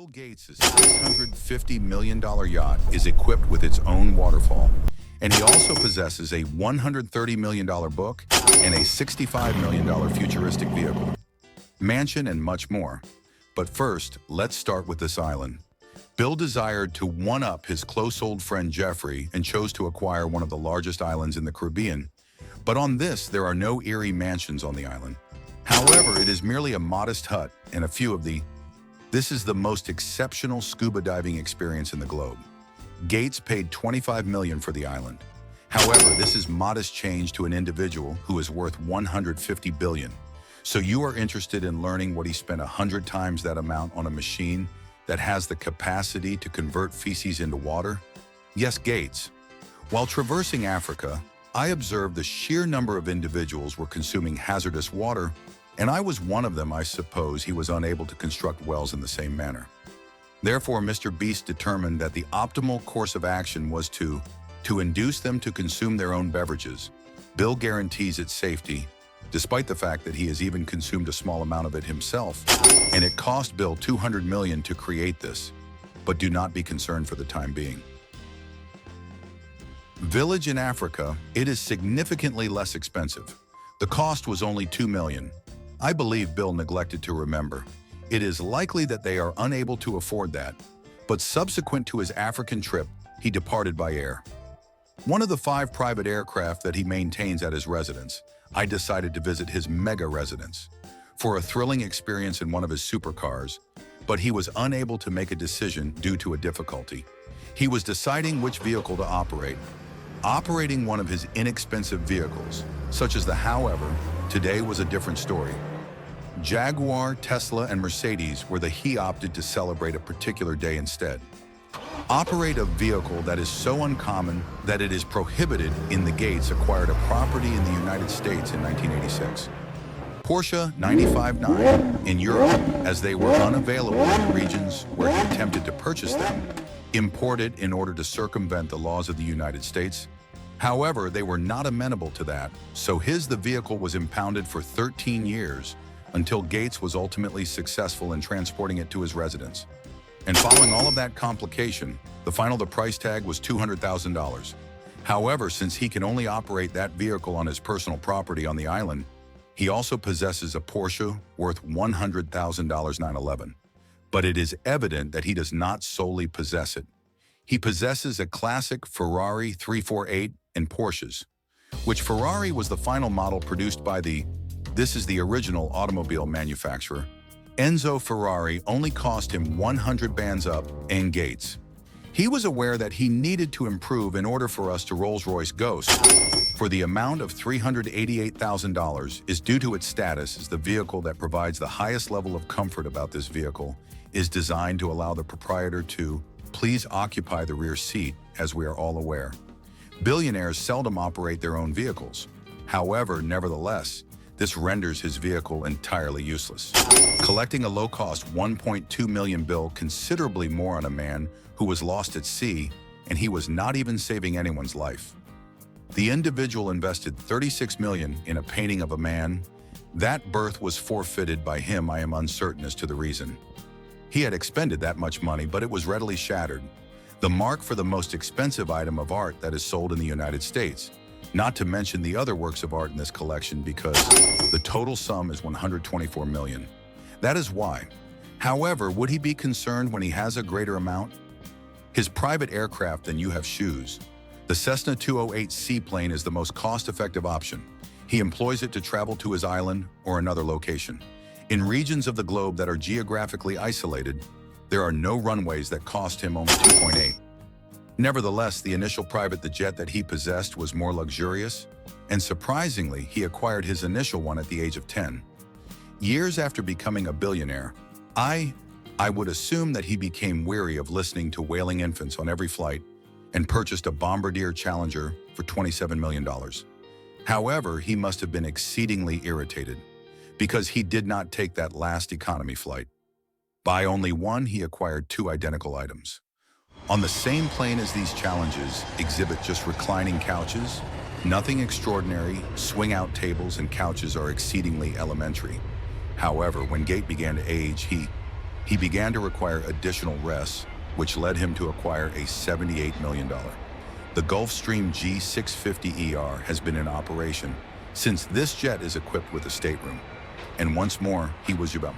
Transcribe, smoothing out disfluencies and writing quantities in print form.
Bill Gates' $650 million yacht is equipped with its own waterfall, and he also possesses a $130 million book and a $65 million futuristic vehicle, mansion, and much more. But first, let's start with this island. Bill desired to one-up his close old friend Jeffrey and chose to acquire one of the largest islands in the Caribbean. But on this, there are no eerie mansions on the island. However, it is merely a modest hut and a few of the This is the most exceptional scuba diving experience in the globe. Gates paid $25 million for the island. However, this is modest change to an individual who is worth $150 billion. So you are interested in learning what he spent 100 times that amount on a machine that has the capacity to convert feces into water? Yes, Gates. While traversing Africa, I observed the sheer number of individuals were consuming hazardous water, and I was one of them. I suppose he was unable to construct wells in the same manner. Therefore, Mr. Beast determined that the optimal course of action was to induce them to consume their own beverages. Bill guarantees its safety, despite the fact that he has even consumed a small amount of it himself, and it cost Bill $200 million to create this. But do not be concerned for the time being. Village in Africa, it is significantly less expensive. The cost was only $2 million. I believe Bill neglected to remember. It is likely that they are unable to afford that, but subsequent to his African trip, he departed by air. One of the 5 private aircraft that he maintains at his residence, I decided to visit his mega residence for a thrilling experience in one of his supercars, but he was unable to make a decision due to a difficulty. He was deciding which vehicle to operate. Operating one of his inexpensive vehicles, such as the However, today was a different story. Jaguar, Tesla, and Mercedes were the he opted to celebrate a particular day instead. Operate a vehicle that is so uncommon that it is prohibited in the Gates acquired a property in the United States in 1986. Porsche 959 in Europe, as they were unavailable in the regions where he attempted to purchase them, imported in order to circumvent the laws of the United States. However, they were not amenable to that, so the vehicle was impounded for 13 years until Gates was ultimately successful in transporting it to his residence. And following all of that complication, the price tag was $200,000. However, since he can only operate that vehicle on his personal property on the island, he also possesses a Porsche worth $100,000 911. But it is evident that he does not solely possess it. He possesses a classic Ferrari 348 and Porsches, which Ferrari was the final model produced by the original automobile manufacturer. Enzo Ferrari only cost him 100 bands up and Gates. He was aware that he needed to improve in order for us to Rolls-Royce Ghost. For the amount of $388,000 is due to its status as the vehicle that provides the highest level of comfort. About this vehicle is designed to allow the proprietor to please occupy the rear seat, as we are all aware. Billionaires seldom operate their own vehicles. However, nevertheless, this renders his vehicle entirely useless. Collecting a low-cost $1.2 million bill considerably more on a man who was lost at sea, and he was not even saving anyone's life. The individual invested $36 million in a painting of a man. That berth was forfeited by him. I am uncertain as to the reason. He had expended that much money, but it was readily shattered. The mark for the most expensive item of art that is sold in the United States, not to mention the other works of art in this collection, because the total sum is $124 million. That is why. However, would he be concerned when he has a greater amount? His private aircraft, then you have shoes. The Cessna 208 seaplane is the most cost-effective option. He employs it to travel to his island or another location. In regions of the globe that are geographically isolated, there are no runways that cost him only 2.8. Nevertheless, the initial the jet that he possessed was more luxurious, and surprisingly, he acquired his initial one at the age of 10. Years after becoming a billionaire, I would assume that he became weary of listening to wailing infants on every flight and purchased a Bombardier Challenger for $27 million. However, he must have been exceedingly irritated because he did not take that last economy flight. By only one, he acquired 2 identical items. On the same plane as these Challenges exhibit just reclining couches, nothing extraordinary. Swing-out tables and couches are exceedingly elementary. However, when Gate began to age, He began to require additional rests, which led him to acquire a $78 million. The Gulfstream G650ER has been in operation since this jet is equipped with a stateroom. And once more, he was about